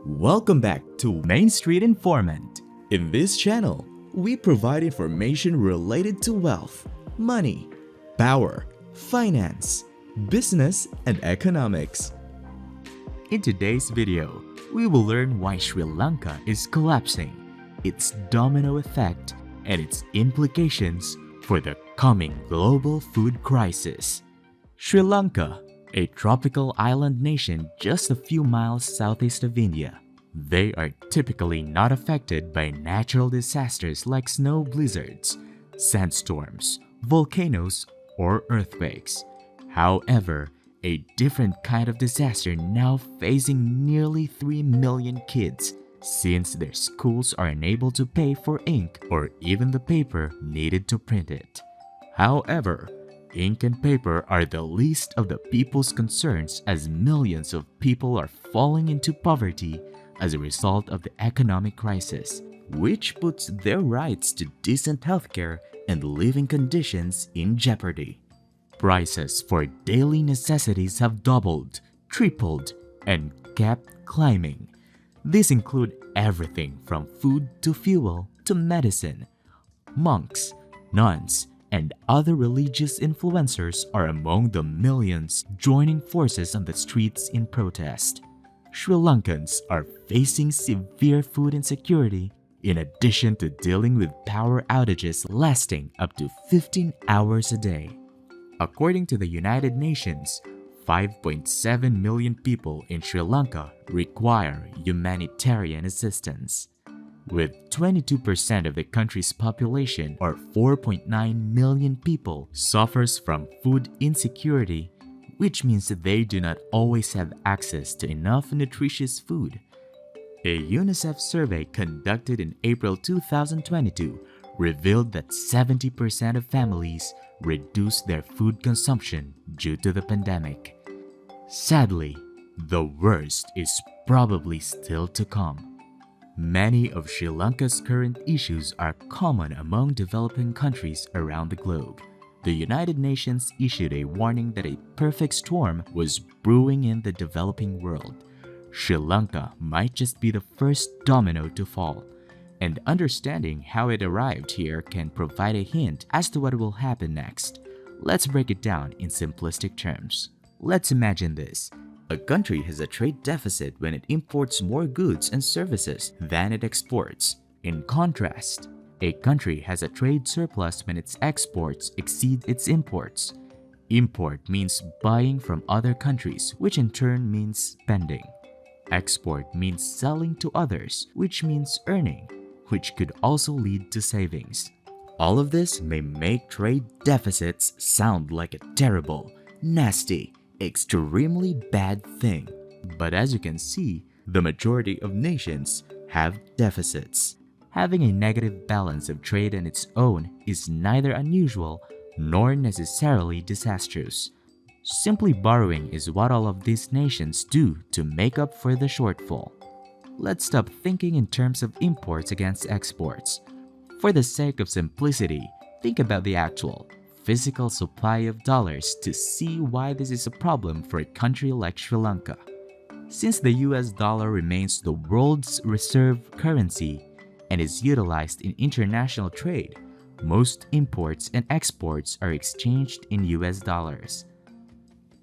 Welcome back to Main Street Informant. In this channel, we provide information related to wealth, money, power, finance, business, and economics. In today's video, we will learn why Sri Lanka is collapsing, its domino effect, and its implications for the coming global food crisis. Sri Lanka, a tropical island nation just a few miles southeast of India. They are typically not affected by natural disasters like snow blizzards, sandstorms, volcanoes, or earthquakes. However, a different kind of disaster now facing nearly 3 million kids since their schools are unable to pay for ink or even the paper needed to print it. However, ink and paper are the least of the people's concerns as millions of people are falling into poverty as a result of the economic crisis, which puts their rights to decent healthcare and living conditions in jeopardy. Prices for daily necessities have doubled, tripled, and kept climbing. These include everything from food to fuel to medicine. Monks, nuns, and other religious influencers are among the millions joining forces on the streets in protest. Sri Lankans are facing severe food insecurity in addition to dealing with power outages lasting up to 15 hours a day. According to the United Nations, 5.7 million people in Sri Lanka require humanitarian assistance. With 22% of the country's population, or 4.9 million people, suffers from food insecurity, which means that they do not always have access to enough nutritious food. A UNICEF survey conducted in April 2022 revealed that 70% of families reduced their food consumption due to the pandemic. Sadly, the worst is probably still to come. Many of Sri Lanka's current issues are common among developing countries around the globe. The United Nations issued a warning that a perfect storm was brewing in the developing world. Sri Lanka might just be the first domino to fall, and understanding how it arrived here can provide a hint as to what will happen next. Let's break it down in simplistic terms. Let's imagine this. A country has a trade deficit when it imports more goods and services than it exports. In contrast, a country has a trade surplus when its exports exceed its imports. Import means buying from other countries, which in turn means spending. Export means selling to others, which means earning, which could also lead to savings. All of this may make trade deficits sound like a terrible, nasty, extremely bad thing. But as you can see, the majority of nations have deficits. Having a negative balance of trade on its own is neither unusual nor necessarily disastrous. Simply borrowing is what all of these nations do to make up for the shortfall. Let's stop thinking in terms of imports against exports. For the sake of simplicity, think about the actual physical supply of dollars to see why this is a problem for a country like Sri Lanka. Since the US dollar remains the world's reserve currency and is utilized in international trade, most imports and exports are exchanged in US dollars.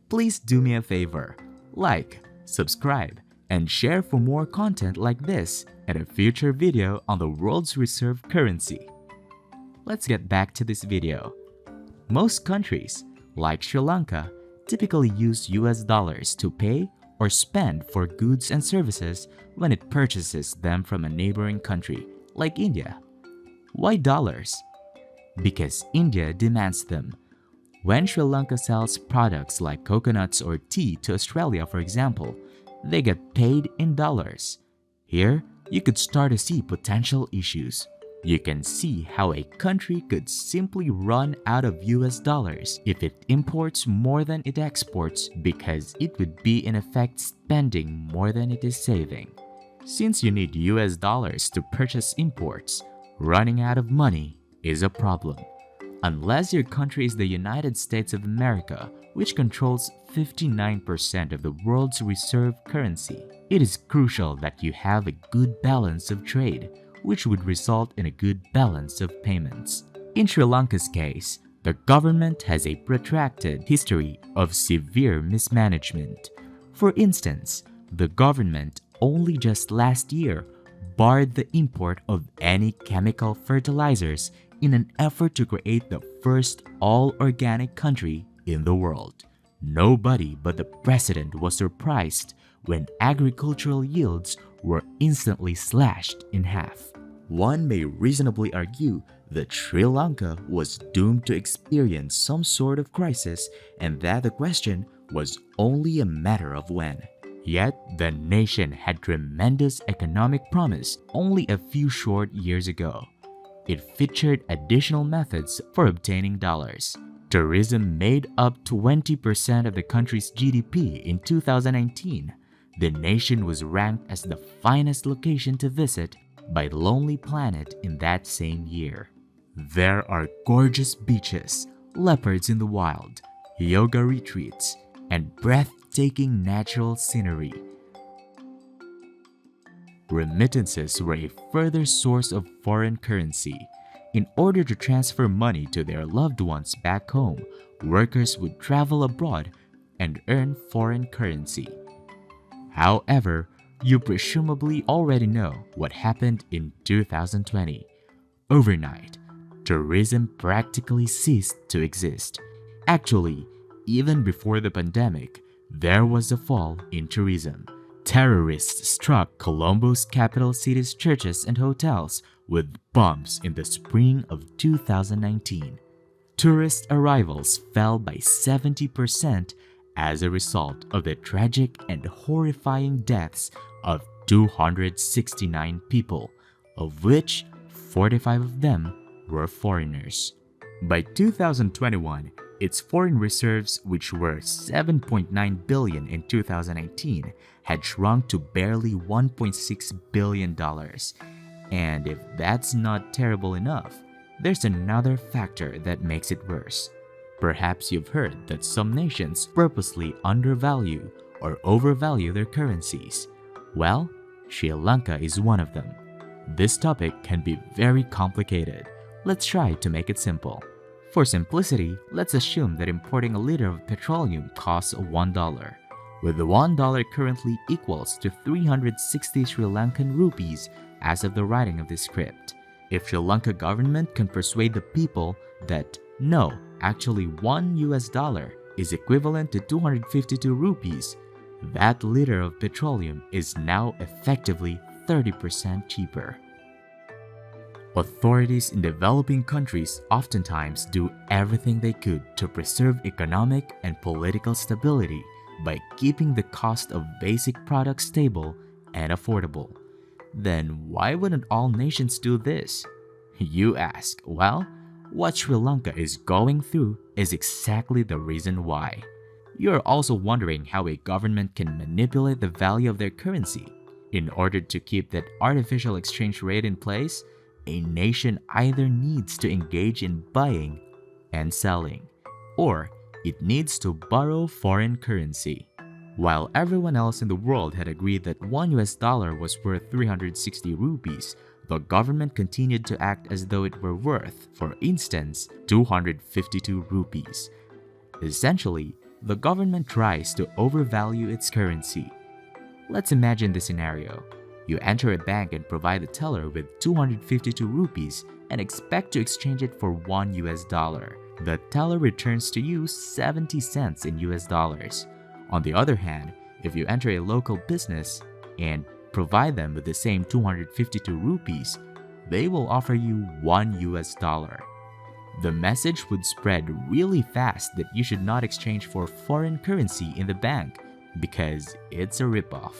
Please do me a favor, like, subscribe, and share for more content like this and a future video on the world's reserve currency. Let's get back to this video. Most countries, like Sri Lanka, typically use US dollars to pay or spend for goods and services when it purchases them from a neighboring country, like India. Why dollars? Because India demands them. When Sri Lanka sells products like coconuts or tea to Australia, for example, they get paid in dollars. Here, you could start to see potential issues. You can see how a country could simply run out of US dollars if it imports more than it exports because it would be in effect spending more than it is saving. Since you need US dollars to purchase imports, running out of money is a problem. Unless your country is the United States of America, which controls 59% of the world's reserve currency, it is crucial that you have a good balance of trade, which would result in a good balance of payments. In Sri Lanka's case, the government has a protracted history of severe mismanagement. For instance, the government only just last year barred the import of any chemical fertilizers in an effort to create the first all-organic country in the world. Nobody but the president was surprised when agricultural yields were instantly slashed in half. One may reasonably argue that Sri Lanka was doomed to experience some sort of crisis and that the question was only a matter of when. Yet, the nation had tremendous economic promise only a few short years ago. It featured additional methods for obtaining dollars. Tourism made up 20% of the country's GDP in 2019. The nation was ranked as the finest location to visit by Lonely Planet in that same year. There are gorgeous beaches, leopards in the wild, yoga retreats, and breathtaking natural scenery. Remittances were a further source of foreign currency. In order to transfer money to their loved ones back home, workers would travel abroad and earn foreign currency. However, you presumably already know what happened in 2020. Overnight, tourism practically ceased to exist. Actually, even before the pandemic, there was a fall in tourism. Terrorists struck Colombo's capital city's churches and hotels with bombs in the spring of 2019. Tourist arrivals fell by 70% as a result of the tragic and horrifying deaths of 269 people, of which 45 of them were foreigners. By 2021, its foreign reserves, which were $7.9 billion in 2019, had shrunk to barely $1.6 billion. And if that's not terrible enough, there's another factor that makes it worse. Perhaps you've heard that some nations purposely undervalue or overvalue their currencies. Well, Sri Lanka is one of them. This topic can be very complicated. Let's try to make it simple. For simplicity, let's assume that importing a liter of petroleum costs $1, with the $1 currently equals to 360 Sri Lankan rupees as of the writing of this script. If Sri Lanka government can persuade the people that no, actually $1 is equivalent to 252 rupees, that liter of petroleum is now effectively 30% cheaper. Authorities in developing countries oftentimes do everything they could to preserve economic and political stability by keeping the cost of basic products stable and affordable. Then why wouldn't all nations do this? You ask. Well, what Sri Lanka is going through is exactly the reason why. You're also wondering how a government can manipulate the value of their currency. In order to keep that artificial exchange rate in place, a nation either needs to engage in buying and selling, or it needs to borrow foreign currency. While everyone else in the world had agreed that $1 was worth 360 rupees, the government continued to act as though it were worth, for instance, 252 rupees. Essentially, the government tries to overvalue its currency. Let's imagine this scenario. You enter a bank and provide the teller with 252 rupees and expect to exchange it for $1. The teller returns to you 70 cents in US dollars. On the other hand, if you enter a local business and provide them with the same 252 rupees, they will offer you $1. The message would spread really fast that you should not exchange for foreign currency in the bank because it's a ripoff.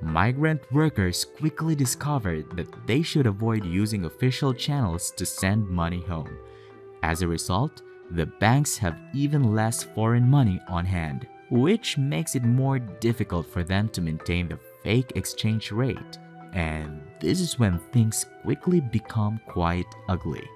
Migrant workers quickly discovered that they should avoid using official channels to send money home. As a result, the banks have even less foreign money on hand, which makes it more difficult for them to maintain the fake exchange rate. And this is when things quickly become quite ugly.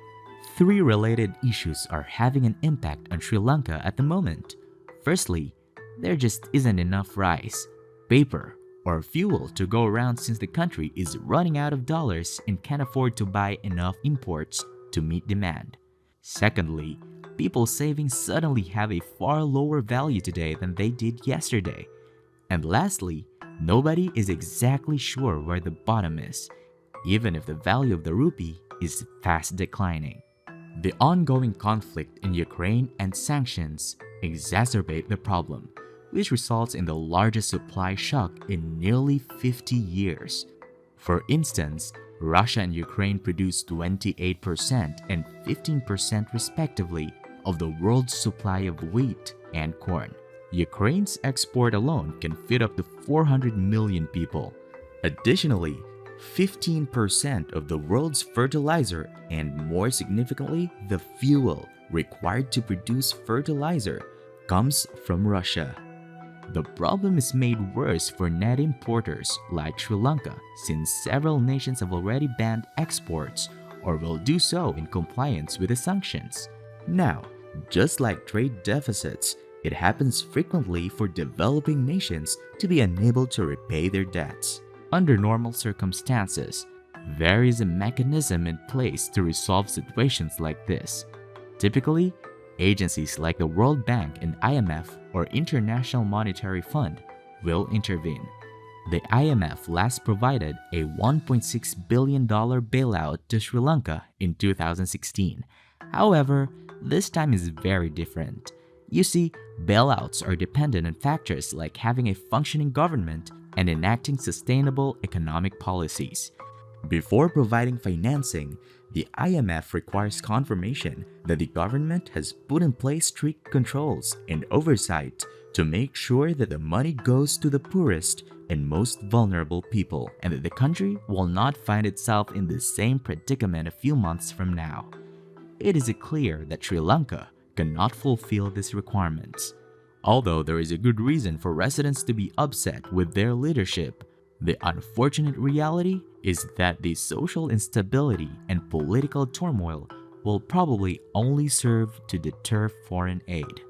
Three related issues are having an impact on Sri Lanka at the moment. Firstly, there just isn't enough rice, paper, or fuel to go around since the country is running out of dollars and can't afford to buy enough imports to meet demand. Secondly, people's savings suddenly have a far lower value today than they did yesterday. And lastly, nobody is exactly sure where the bottom is, even if the value of the rupee is fast declining. The ongoing conflict in Ukraine and sanctions exacerbate the problem, which results in the largest supply shock in nearly 50 years. For instance, Russia and Ukraine produce 28% and 15% respectively of the world's supply of wheat and corn. Ukraine's export alone can feed up to 400 million people. Additionally, 15% of the world's fertilizer and, more significantly, the fuel required to produce fertilizer comes from Russia. The problem is made worse for net importers like Sri Lanka, since several nations have already banned exports or will do so in compliance with the sanctions. Now, just like trade deficits, it happens frequently for developing nations to be unable to repay their debts. Under normal circumstances, there is a mechanism in place to resolve situations like this. Typically, agencies like the World Bank and IMF or International Monetary Fund will intervene. The IMF last provided a $1.6 billion bailout to Sri Lanka in 2016. However, this time is very different. You see, bailouts are dependent on factors like having a functioning government and enacting sustainable economic policies. Before providing financing, the IMF requires confirmation that the government has put in place strict controls and oversight to make sure that the money goes to the poorest and most vulnerable people, and that the country will not find itself in the same predicament a few months from now. It is clear that Sri Lanka cannot fulfill these requirements. Although there is a good reason for residents to be upset with their leadership, the unfortunate reality is that the social instability and political turmoil will probably only serve to deter foreign aid.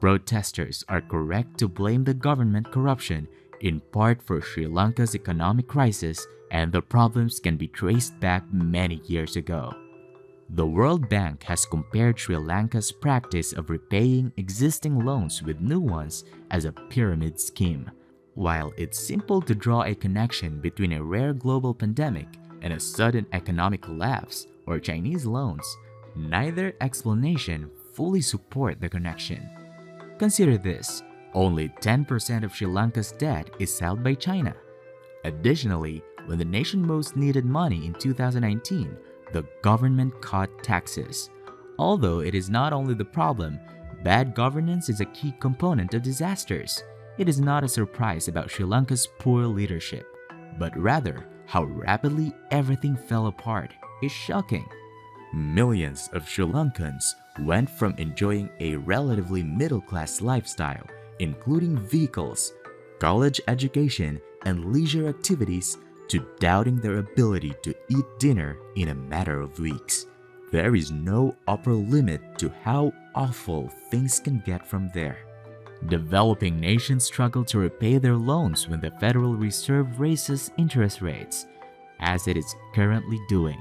Protesters are correct to blame the government corruption in part for Sri Lanka's economic crisis, and the problems can be traced back many years ago. The World Bank has compared Sri Lanka's practice of repaying existing loans with new ones as a pyramid scheme. While it's simple to draw a connection between a rare global pandemic and a sudden economic collapse or Chinese loans, neither explanation fully support the connection. Consider this: only 10% of Sri Lanka's debt is held by China. Additionally, when the nation most needed money in 2019, the government cut taxes. Although it is not only the problem, bad governance is a key component of disasters. It is not a surprise about Sri Lanka's poor leadership, but rather how rapidly everything fell apart is shocking. Millions of Sri Lankans went from enjoying a relatively middle-class lifestyle, including vehicles, college education, and leisure activities, to doubting their ability to eat dinner in a matter of weeks. There is no upper limit to how awful things can get from there. Developing nations struggle to repay their loans when the Federal Reserve raises interest rates, as it is currently doing.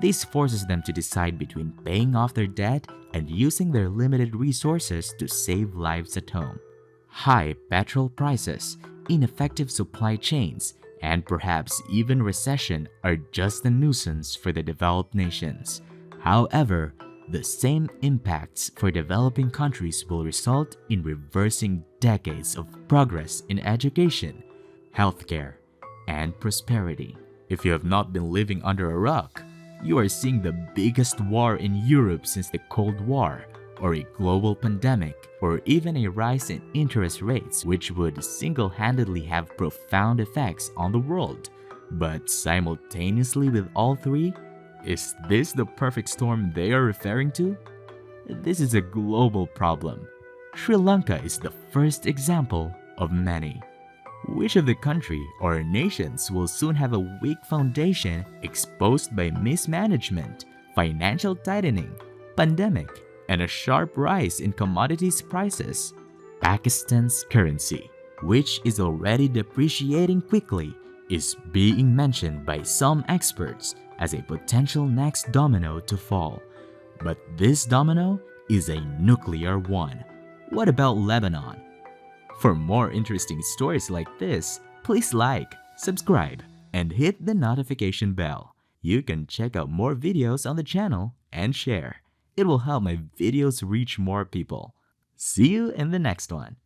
This forces them to decide between paying off their debt and using their limited resources to save lives at home. High petrol prices, ineffective supply chains, and perhaps even recession are just a nuisance for the developed nations. However, the same impacts for developing countries will result in reversing decades of progress in education, healthcare, and prosperity. If you have not been living under a rock, you are seeing the biggest war in Europe since the Cold War, or a global pandemic, or even a rise in interest rates, which would single-handedly have profound effects on the world. But simultaneously with all three, is this the perfect storm they are referring to? This is a global problem. Sri Lanka is the first example of many. Which of the country or nations will soon have a weak foundation exposed by mismanagement, financial tightening, pandemic, and a sharp rise in commodities prices. Pakistan's currency, which is already depreciating quickly, is being mentioned by some experts as a potential next domino to fall. But this domino is a nuclear one. What about Lebanon? For more interesting stories like this, please like, subscribe, and hit the notification bell. You can check out more videos on the channel and share. It will help my videos reach more people. See you in the next one.